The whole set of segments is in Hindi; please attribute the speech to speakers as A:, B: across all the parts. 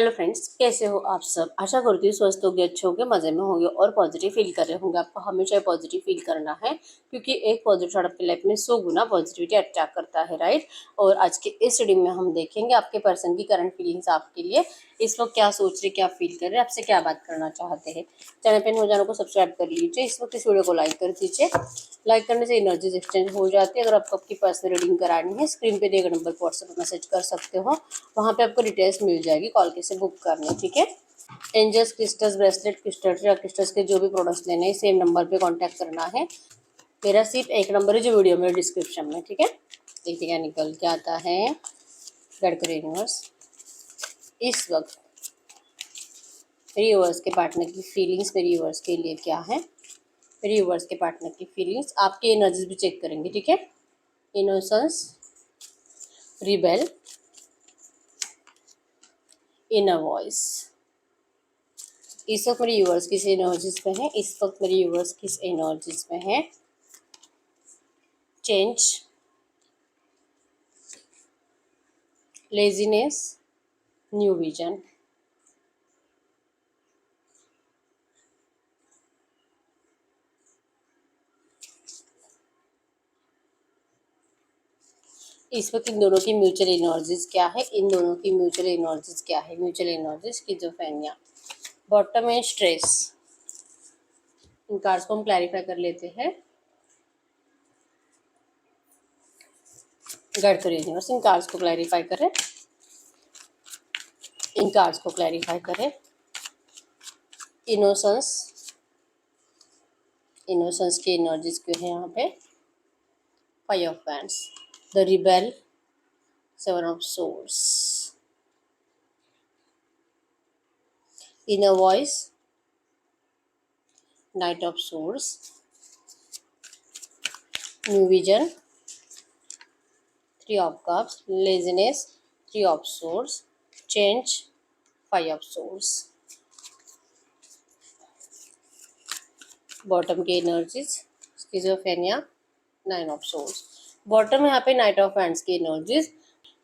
A: हेलो फ्रेंड्स, कैसे हो आप सब। आशा करती हूँ स्वस्थ होंगे, अच्छे होंगे, मज़े में होंगे और पॉजिटिव फील कर रहे होंगे। आपको हमेशा पॉजिटिव फील करना है क्योंकि एक पॉजिटिव थॉट आपकी लाइफ में 100 गुना पॉजिटिविटी अट्रैक्ट करता है, राइट। और आज के इस रीडिंग में हम देखेंगे आपके पर्सन की करंट फीलिंग्स आपके लिए इस वक्त क्या सोच रहे, क्या फील कर रहे हैं, आपसे क्या बात करना चाहते हैं। चैनल पर चैनल को सब्सक्राइब कर लीजिए। इस वक्त इस वीडियो को लाइक कर दीजिए। लाइक करने से एनर्जीज एक्सचेंज हो जाती है। अगर आपको आपकी पर्सनल रीडिंग करानी है, स्क्रीन पे दिए गए नंबर पर व्हाट्सएप मैसेज कर सकते हो, वहाँ पे आपको डिटेल्स मिल जाएगी, कॉल कैसे बुक करनी, ठीक है। एंजल्स क्रिस्टल्स, ब्रेसलेट क्रिस्टल्स या क्रिस्टल्स के जो भी प्रोडक्ट्स लेने हैं, सेम नंबर पे कांटेक्ट करना है। मेरा सिर्फ एक नंबर है जो वीडियो में डिस्क्रिप्शन में, ठीक है। देखिए क्या निकल के आता है। गडकरी यूनिवर्स इस वक्त मेरी यूनिवर्स के पार्टनर की फीलिंग्स मेरी यूनिवर्स के लिए क्या है, मेरी यूनिवर्स के पार्टनर की फीलिंग्स, आपकी एनर्जीज भी चेक करेंगे, ठीक है। Innocence, rebel, inner voice. इस वक्त मेरी यूनिवर्स किस एनर्जीज में है, इस वक्त मेरी यूनिवर्स किस एनर्जीज में है। Change, laziness, new vision. इस वक्त इन दोनों की म्यूचुअल एनर्जीज क्या है, इन दोनों की म्यूचुअल एनर्जीज क्या है। म्यूचुअल एनर्जीज स्किज़ोफ्रेनिया, बॉटम में स्ट्रेस। इन कार्ड्स को हम क्लैरिफाई कर लेते हैं। गडकरी यूनिवर्स इन कार्ड्स को क्लैरिफाई करें, इन कार्ड्स को क्लैरिफाई करें। इनोसेंस, इनोसेंस की एनर्जीज क्यों है यहाँ पे। Five of wands, the rebel, seven of source, inner voice, night of source, new vision, three of cups, laziness, three of source, change, five of source. Bottom की energies schizophrenia, nine of source. Bottom यहाँ पे नाइट ऑफ वैंड्स की एनर्जीज,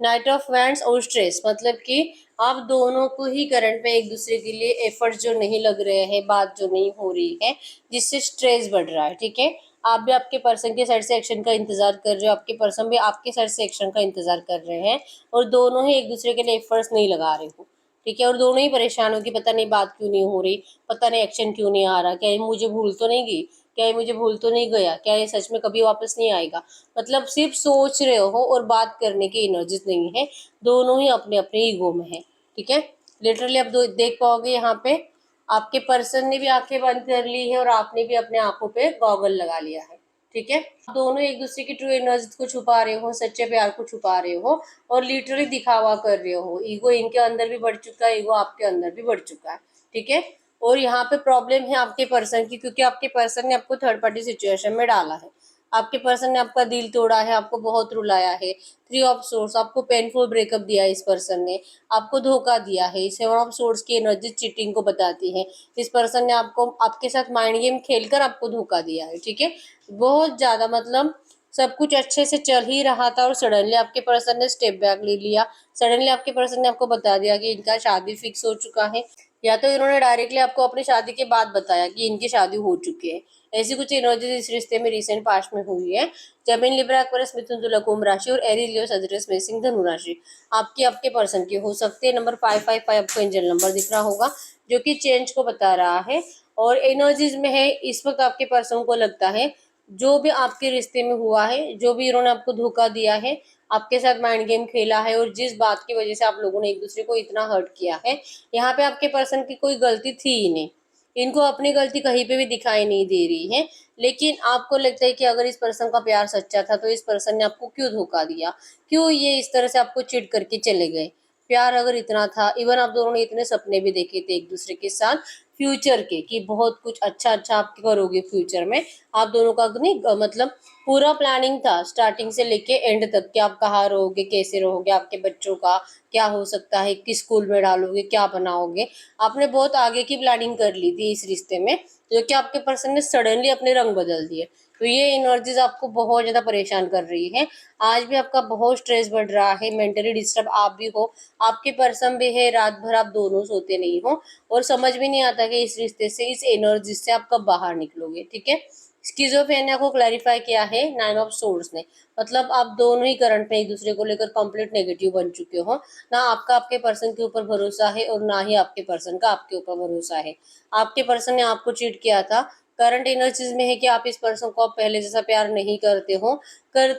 A: नाइट ऑफ वैंड्स और स्ट्रेस, मतलब कि आप दोनों को ही करंट में एक दूसरे के लिए एफर्ट जो नहीं लग रहे हैं, बात जो नहीं हो रही है, जिससे स्ट्रेस बढ़ रहा है, ठीक है। आप भी आपके पर्सन के साइड से एक्शन का इंतजार कर रहे हो, आपके पर्सन भी आपके साइड से एक्शन का इंतजार कर रहे हैं और दोनों ही एक दूसरे के लिए एफर्ट्स नहीं लगा रहे हो, ठीक है। और दोनों ही परेशान हो कि पता नहीं बात क्यों नहीं हो रही, पता नहीं एक्शन क्यों नहीं आ रहा, क्या ये मुझे भूल तो नहीं गई, क्या ये मुझे भूल तो नहीं गया, क्या ये सच में कभी वापस नहीं आएगा। मतलब सिर्फ सोच रहे हो और बात करने की एनर्जीज नहीं है। दोनों ही अपने अपने ईगो में है, ठीक है। लिटरली आप देख पाओगे यहाँ पे आपके पर्सन ने भी आंखें बंद कर ली है और आपने भी अपने आंखों पे गॉगल लगा लिया है, ठीक है। दोनों एक दूसरे की ट्रू एनर्जी को छुपा रहे हो, सच्चे प्यार को छुपा रहे हो और लिटरली दिखावा कर रहे हो। ईगो इनके अंदर भी बढ़ चुका है, ईगो आपके अंदर भी बढ़ चुका है, ठीक है। और यहाँ पे प्रॉब्लम है आपके पर्सन की, क्योंकि आपके पर्सन ने आपको थर्ड पार्टी सिचुएशन में डाला है। आपके पर्सन ने आपका दिल तोड़ा है, आपको बहुत रुलाया है। थ्री ऑफ सोर्स, आपको पेनफुल ब्रेकअप दिया है इस पर्सन ने, आपको धोखा दिया है। सेवन ऑफ सोर्स की एनर्जी चीटिंग को बताती है। इस पर्सन ने आपको आपके साथ माइंड गेम खेलकर आपको धोखा दिया है, ठीक है। बहुत ज्यादा, मतलब सब कुछ अच्छे से चल ही रहा था और सडनली आपके पर्सन ने स्टेप बैक ले लिया। सडनली आपके पर्सन ने आपको बता दिया कि इनका शादी फिक्स हो चुका है, या तो इन्होंने डायरेक्टली आपको अपनी शादी के बाद बताया कि इनकी शादी हो चुकी है। ऐसी कुछ एनर्जी इस रिश्ते में रिसेंट पास्ट में हुई है। जमीन, लिब्रा, एक्वेरियस, मिथुन, तुला, कुंभ राशि और एरीज, लियो, सजिटेरियस, मेष, धनु राशि आपकी आपके पर्सन की हो सकती है। नंबर 555 आपको एंजल नंबर दिख रहा होगा जो कि चेंज को बता रहा है और एनर्जीज में है। इस वक्त आपके पर्सन को लगता है जो भी आपके रिश्ते में हुआ है, जो भी इन्होंने आपको धोखा दिया है, आपके साथ माइंड गेम खेला है और जिस बात की वजह से आप लोगों ने एक दूसरे को इतना हर्ट किया है, यहाँ पे आपके पर्सन की कोई गलती थी ही नहीं। इनको अपनी गलती कहीं पे भी दिखाई नहीं दे रही है, लेकिन आपको लगता है कि अगर इस पर्सन का प्यार सच्चा था तो इस पर्सन ने आपको क्यों धोखा दिया, क्यों ये इस तरह से आपको चिट करके चले गए। प्यार अगर इतना था, इवन आप दोनों ने इतने सपने भी देखे थे एक दूसरे के साथ फ्यूचर के कि बहुत कुछ अच्छा अच्छा आप करोगे फ्यूचर में। आप दोनों का नहीं मतलब पूरा प्लानिंग था स्टार्टिंग से लेके एंड तक कि आप कहाँ रहोगे, कैसे रहोगे, आपके बच्चों का क्या हो सकता है, किस स्कूल में डालोगे, क्या बनाओगे। आपने बहुत आगे की प्लानिंग कर ली थी इस रिश्ते में, जो कि आपके पर्सन ने सडनली अपने रंग बदल दिए। तो ये एनर्जीज आपको बहुत ज्यादा परेशान कर रही है। आज भी आपका बहुत स्ट्रेस बढ़ रहा है, मेंटली डिस्टर्ब आप भी हो, आपके पर्सन भी है, रात भर आप दोनों सोते नहीं हो और समझ भी नहीं आता कि इस रिश्ते से, इस एनर्जी से आप कब बाहर निकलोगे। ठीक है, स्किज़ोफ्रेनिया को क्लैरिफाई किया है 9 ऑफ सोर्ड्स ने। मतलब आप दोनों ही करंट में एक दूसरे को लेकर कंप्लीट नेगेटिव बन चुके हो। ना आपका आपके पर्सन के ऊपर भरोसा है और ना ही आपके पर्सन का आपके ऊपर भरोसा है। आपके पर्सन ने आपको चीट किया था। करंट एनर्जीज में है कि आप इस पर्सन को अब पहले जैसा प्यार नहीं करते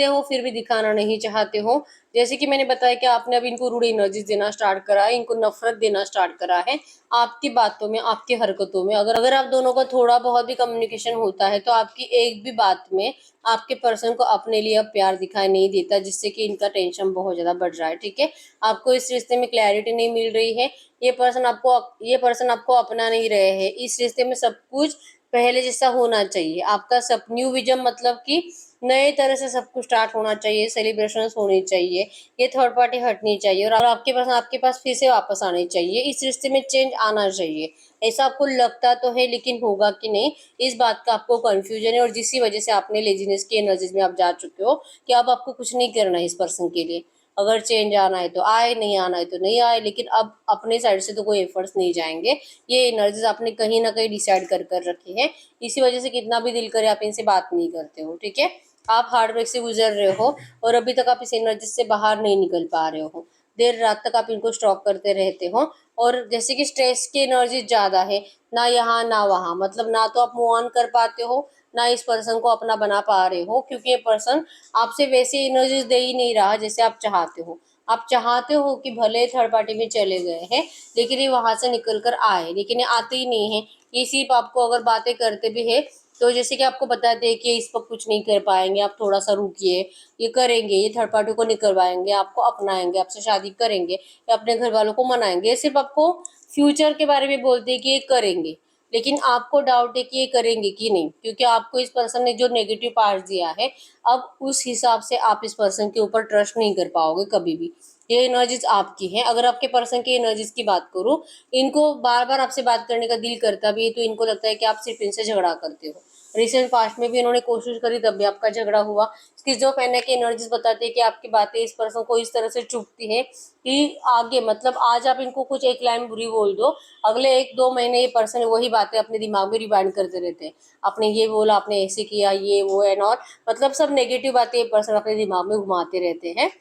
A: हो फिर भी दिखाना नहीं चाहते हो। जैसे कि मैंने बताया कि आपने अब इनको रूड एनर्जीज देना स्टार्ट करा है, इनको नफरत देना स्टार्ट करा है आपकी बातों में, आपकी हरकतों में। अगर आप दोनों का थोड़ा बहुत भी कम्युनिकेशन होता है तो आपकी एक भी बात में आपके पर्सन को अपने लिए अब प्यार दिखाई नहीं देता, जिससे कि इनका टेंशन बहुत ज्यादा बढ़ रहा है। ठीक है, आपको इस रिश्ते में क्लैरिटी नहीं मिल रही है। ये पर्सन आपको अपना नहीं रहे हैं। इस रिश्ते में सब कुछ पहले जैसा होना चाहिए। आपका सब न्यू विजन, मतलब कि नए तरह से सब कुछ स्टार्ट होना चाहिए, सेलिब्रेशंस होनी चाहिए, ये थर्ड पार्टी हटनी चाहिए और आपके पास फिर से वापस आनी चाहिए। इस रिश्ते में चेंज आना चाहिए। ऐसा आपको लगता तो है, लेकिन होगा कि नहीं इस बात का आपको कंफ्यूजन है और जिसकी वजह से आपने लेजीनेस की एनर्जीज में आप जा चुके हो कि अब आपको कुछ नहीं करना है इस पर्सन के लिए। अगर चेंज आना है तो आए, नहीं आना है तो नहीं आए, लेकिन अब अपने साइड से तो कोई एफर्ट्स नहीं जाएंगे। ये एनर्जीज आपने कहीं ना कहीं डिसाइड कर रखी है। इसी वजह से कितना भी दिल करे आप इनसे बात नहीं करते हो। ठीक है, आप हार्ड ब्रेक से गुजर रहे हो और अभी तक आप इस एनर्जी से बाहर नहीं निकल पा रहे हो। देर रात तक आप इनको स्टॉक करते रहते हो और जैसे कि स्ट्रेस की एनर्जी ज्यादा है, ना यहाँ ना वहाँ। मतलब ना तो आप मूव ऑन कर पाते हो, ना इस पर्सन को अपना बना पा रहे हो, क्योंकि ये पर्सन आपसे वैसी एनर्जीज दे ही नहीं रहा जैसे आप चाहते हो। आप चाहते हो कि भले थर्ड पार्टी में चले गए हैं लेकिन ये वहां से निकल कर आए, लेकिन ये आते ही नहीं है। ये सिर्फ आपको अगर बातें करते भी है तो जैसे कि आपको बताते हैं कि इस पर कुछ नहीं कर पाएंगे, आप थोड़ा सा रुकिए, ये करेंगे, ये थर्ड पार्टी को निकलवाएंगे, आपको अपनाएंगे, आपसे शादी करेंगे या अपने घर वालों को मनाएंगे। ये सिर्फ आपको फ्यूचर के बारे में बोलते हैं कि ये करेंगे, लेकिन आपको डाउट है कि ये करेंगे कि नहीं, क्योंकि आपको इस पर्सन ने जो नेगेटिव पार्ट दिया है अब उस हिसाब से आप इस पर्सन के ऊपर ट्रस्ट नहीं कर पाओगे कभी भी। ये एनर्जीज आपकी हैं। अगर आपके पर्सन की एनर्जीज की बात करूं, इनको बार बार आपसे बात करने का दिल करता भी है तो इनको लगता है कि आप सिर्फ इनसे झगड़ा करते हो। रिसेंट पास्ट में भी इन्होंने कोशिश करी तब भी आपका झगड़ा हुआ। स्किज़ोफ्रेनिया की एनर्जीज बताती है कि आपकी बातें इस पर्सन को इस तरह से चुभती है कि आगे, मतलब आज आप इनको कुछ एक लाइन बुरी बोल दो, अगले 1-2 महीने ये पर्सन वही बातें अपने दिमाग में रिवाइंड करते रहते हैं। आपने ये बोला, आपने ऐसे किया, ये वो एंड ऑल, मतलब सब नेगेटिव बातें ये पर्सन अपने दिमाग में घुमाते रहते हैं।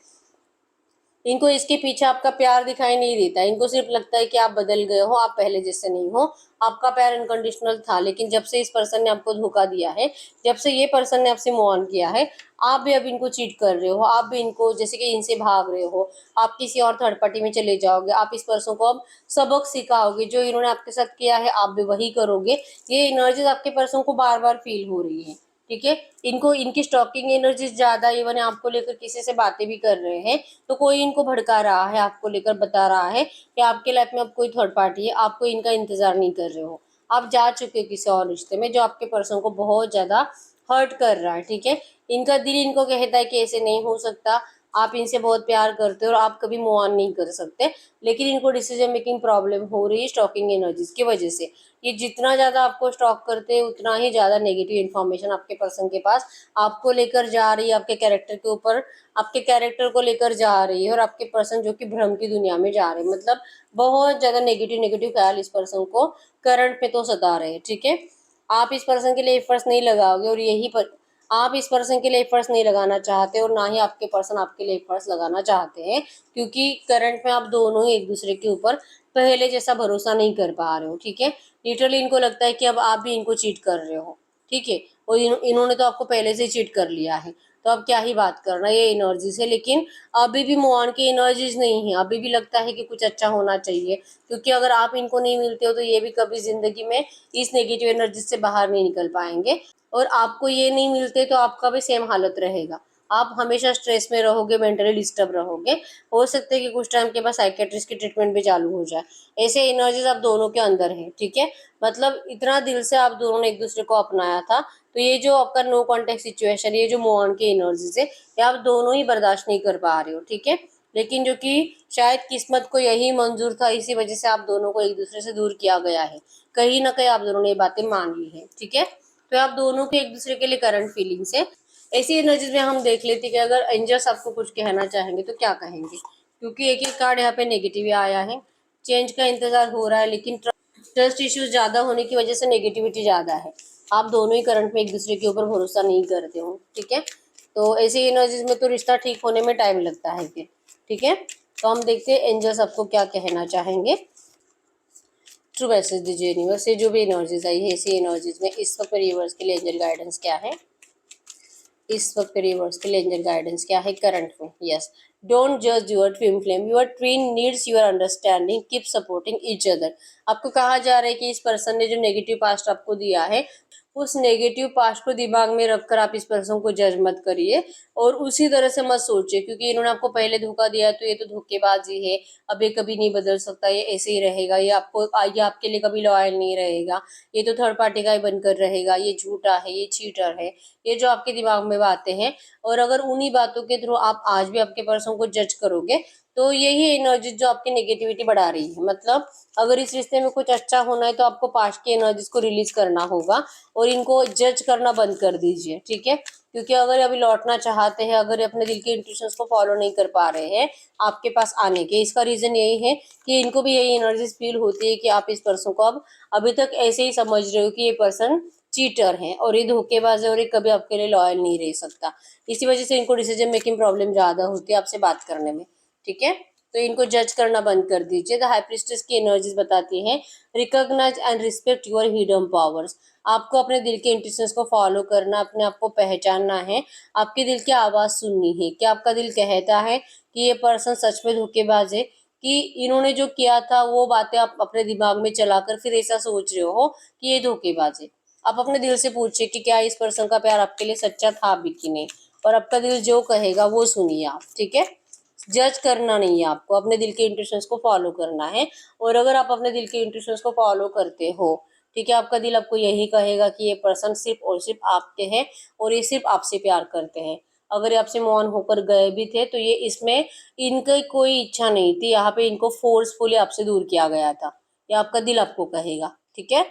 A: इनको इसके पीछे आपका प्यार दिखाई नहीं देता। इनको सिर्फ लगता है कि आप बदल गए हो, आप पहले जैसे नहीं हो। आपका प्यार अनकंडीशनल था, लेकिन जब से इस पर्सन ने आपको धोखा दिया है, जब से ये पर्सन ने आपसे मूव ऑन किया है, आप भी अब इनको चीट कर रहे हो। आप भी इनको, जैसे कि इनसे भाग रहे हो, आप किसी और थर्ड पार्टी में चले जाओगे। आप इस पर्सन को अब सबक सिखाओगे, जो इन्होंने आपके साथ किया है आप भी वही करोगे। ये एनर्जीज आपके पर्सन को बार बार फील हो रही है। ठीक है, इनको इनकी स्टॉकिंग एनर्जी ज्यादा, इवन आपको लेकर किसी से बातें भी कर रहे हैं तो कोई इनको भड़का रहा है, आपको लेकर बता रहा है कि आपके लाइफ में अब कोई थर्ड पार्टी है, आपको इनका इंतजार नहीं कर रहे हो। आप जा चुके हो किसी और रिश्ते में जो आपके पर्सन को बहुत ज्यादा हर्ट कर रहा है। ठीक है, इनका दिल इनको कहता है कि ऐसे नहीं हो सकता, आप इनसे बहुत प्यार करते हो और आप कभी मूव ऑन नहीं कर सकते, लेकिन इनको डिसीजन मेकिंग प्रॉब्लम हो रही है स्टॉकिंग एनर्जीज की वजह से। ये जितना ज्यादा आपको स्टॉक करते हैं उतना ही ज्यादा नेगेटिव इन्फॉर्मेशन आपके पर्सन के पास आपको लेकर जा रही है, आपके कैरेक्टर के ऊपर, आपके कैरेक्टर को लेकर जा रही है और आपके पर्सन जो कि भ्रम की दुनिया में जा रहे हैं। मतलब बहुत ज्यादा नेगेटिव नेगेटिव ख्याल इस पर्सन को करंट में तो सता रहे हैं। ठीक है, आप इस पर्सन के लिए एफर्ट्स नहीं लगाओगे और आप इस पर्सन के लिए एफर्ट्स नहीं लगाना चाहते और ना ही आपके पर्सन आपके लिए एफर्ट्स लगाना चाहते हैं, क्योंकि करंट में आप दोनों ही एक दूसरे के ऊपर पहले जैसा भरोसा नहीं कर पा रहे हो। ठीक है, लिटरली इनको लगता है कि अब आप भी इनको चीट कर रहे हो। ठीक है, और इन्होंने तो आपको पहले से ही चीट कर लिया है, तो अब क्या ही बात करना ये एनर्जी से। लेकिन अभी भी मूव ऑन की एनर्जीज नहीं है, अभी भी लगता है कि कुछ अच्छा होना चाहिए, क्योंकि अगर आप इनको नहीं मिलते हो तो ये भी कभी जिंदगी में इस नेगेटिव एनर्जी से बाहर नहीं निकल पाएंगे और आपको ये नहीं मिलते तो आपका भी सेम हालत रहेगा। आप हमेशा स्ट्रेस में रहोगे, मेंटली डिस्टर्ब रहोगे। हो सकता है कि कुछ टाइम के बाद साइकेट्रिस्ट की ट्रीटमेंट भी चालू हो जाए। ऐसे एनर्जीज आप दोनों के अंदर है। ठीक है, मतलब इतना दिल से आप दोनों ने एक दूसरे को अपनाया था, तो ये जो आपका नो कॉन्टेक्ट सिचुएशन, ये जो मूव ऑन की एनर्जीज है, ये आप दोनों ही बर्दाश्त नहीं कर पा रहे हो। ठीक है, लेकिन जो कि शायद किस्मत को यही मंजूर था, इसी वजह से आप दोनों को एक दूसरे से दूर किया गया है। कहीं ना कहीं आप दोनों ने ये बातें मान ली है। ठीक है, तो आप दोनों के एक दूसरे के लिए करंट फीलिंग्स है। ऐसी एनर्जीज में हम देख लेते हैं कि अगर एंजल्स आपको कुछ कहना चाहेंगे तो क्या कहेंगे, क्योंकि एक एक कार्ड यहाँ पे नेगेटिव आया है। चेंज का इंतजार हो रहा है, लेकिन ट्रस्ट इश्यूज ज्यादा होने की वजह से नेगेटिविटी ज्यादा है। आप दोनों ही करंट में एक दूसरे के ऊपर भरोसा नहीं करते हो, ठीक है। तो ऐसी एनर्जीज में तो रिश्ता ठीक होने में टाइम लगता है फिर, ठीक है। तो हम देखते हैं एंजल्स आपको क्या कहना चाहेंगे। ट्रू मैसेज दीजिए यूनिवर्स से, जो भी एनर्जीज आई है ऐसी एनर्जीज में इस वक्त यूनिवर्स के लिए एंजल गाइडेंस क्या है, इस वक्त रिवर्स के लिए एंजल गाइडेंस क्या है करंट में। यस, डोंट जज your twin flame, your twin needs your understanding, keep supporting each other. आपको कहा जा रहा है कि इस पर्सन ने जो नेगेटिव पास्ट आपको दिया है, उस नेगेटिव पास्ट को दिमाग में रखकर आप इस पर्सन को जज मत करिए और उसी तरह से मत सोचिए, क्योंकि इन्होंने आपको पहले धोखा दिया तो ये तो धोखेबाजी है, अब ये कभी नहीं बदल सकता, ये ऐसे ही रहेगा, ये आपके लिए कभी लॉयल नहीं रहेगा, ये तो थर्ड पार्टी का ही बनकर रहेगा, ये झूठा है, ये चीटर है, ये जो आपके दिमाग में बातें हैं। और अगर उन्हीं बातों के थ्रू आप आज भी आपके पर्सन को जज करोगे तो यही एनर्जी जो आपकी नेगेटिविटी बढ़ा रही है। मतलब अगर इस रिश्ते में कुछ अच्छा होना है तो आपको पास्ट की एनर्जीज को रिलीज करना होगा और इनको जज करना बंद कर दीजिए, ठीक है। क्योंकि अगर अभी लौटना चाहते हैं, अगर अपने दिल के इंट्यूशंस को फॉलो नहीं कर पा रहे हैं आपके पास आने के, इसका रीजन यही है कि इनको भी यही एनर्जीज फील होती है कि आप इस पर्सन को अब अभी तक ऐसे ही समझ रहे हो कि ये पर्सन चीटर है और ये धोखेबाज है और ये कभी आपके लिए लॉयल नहीं रह सकता। इसी वजह से इनको डिसीजन मेकिंग प्रॉब्लम ज्यादा होती है आपसे बात करने में, ठीक है। तो इनको जज करना बंद कर दीजिए। द हाई प्रीस्टेस की एनर्जीज बताती हैं recognise and respect your hidden powers. आपको अपने दिल के इंट्यूशंस को फॉलो करना, अपने आप को पहचानना है, आपके दिल की आवाज सुननी है कि आपका दिल कहता है कि ये पर्सन सच में धोखेबाज है, कि इन्होंने जो किया था वो बातें आप अपने दिमाग में चलाकर फिर ऐसा सोच रहे हो कि ये धोखेबाज है। आप अपने दिल से पूछिए कि क्या इस पर्सन का प्यार आपके लिए सच्चा था भी कि नहीं, और आपका दिल जो कहेगा वो सुनिए आप, ठीक है। जज करना नहीं है आपको, अपने दिल के इंट्यूशंस को फॉलो करना है। और अगर आप अपने दिल के इंट्यूशंस को फॉलो करते हो, ठीक है, आपका दिल आपको यही कहेगा कि ये पर्सन सिर्फ और सिर्फ आपके हैं और ये सिर्फ आपसे प्यार करते हैं। अगर ये आपसे मौन होकर गए भी थे तो ये इसमें इनकी कोई इच्छा नहीं थी, यहाँ पे इनको फोर्सफुली आपसे दूर किया गया था, ये आपका दिल आपको कहेगा, ठीक है।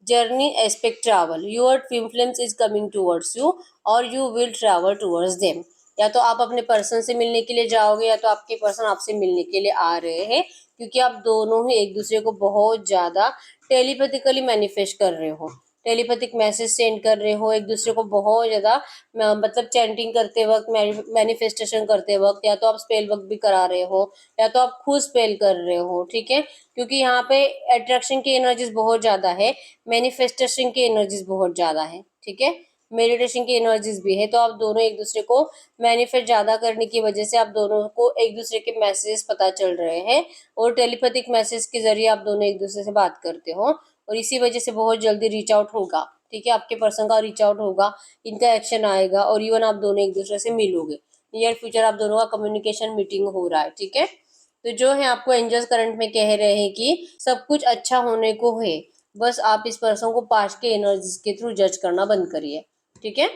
A: Journey aspect travel, your twin flames is coming towards you और you will travel towards them. या तो आप अपने पर्सन से मिलने के लिए जाओगे या तो आपके पर्सन आपसे मिलने के लिए आ रहे हैं, क्योंकि आप दोनों ही एक दूसरे को बहुत ज्यादा टेलीपैथिकली मैनिफेस्ट कर रहे हो, टेलीपैथिक मैसेज सेंड कर रहे हो एक दूसरे को बहुत ज्यादा। मतलब चैंटिंग करते वक्त, मैनिफेस्टेशन करते वक्त, या तो आप स्पेल वर्क भी करा रहे हो या तो आप खुद स्पेल कर रहे हो, ठीक है। क्योंकि यहाँ पे अट्रैक्शन की एनर्जीज बहुत ज्यादा है, मैनिफेस्टेशन की एनर्जीज बहुत ज्यादा है, ठीक है। मेडिटेशन की एनर्जीज भी है। तो आप दोनों एक दूसरे को मैनिफेस्ट ज्यादा करने की वजह से आप दोनों को एक दूसरे के मैसेज पता चल रहे हैं और टेलीपैथिक मैसेज के जरिए आप दोनों एक दूसरे से बात करते हो और इसी वजह से बहुत जल्दी रीच आउट होगा, ठीक है। आपके पर्सन का रीच आउट होगा, इनका एक्शन आएगा और इवन आप दोनों एक दूसरे से मिलोगे। नियर फ्यूचर आप दोनों का कम्युनिकेशन मीटिंग हो रहा है, ठीक है। तो जो है आपको एंजल्स करंट में कह रहे हैं कि सब कुछ अच्छा होने को है, बस आप इस पर्सन को पास्ट के एनर्जीज के थ्रू जज करना बंद करिए, ठीक है।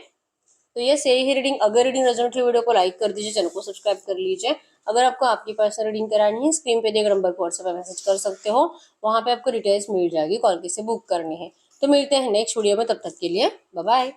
A: तो ये सही ही रीडिंग, अगर रीडिंग रेजोनेट हुई वीडियो को लाइक कर दीजिए, चैनल को सब्सक्राइब कर लीजिए। अगर आपको आपकी पर्सनल रीडिंग करानी है, स्क्रीन पे दिए गए नंबर पर व्हाट्सएप पे मैसेज कर सकते हो, वहां पे आपको डिटेल्स मिल जाएगी, कॉल कैसे बुक करनी है। तो मिलते हैं नेक्स्ट वीडियो में, तब तक के लिए बाय बाय।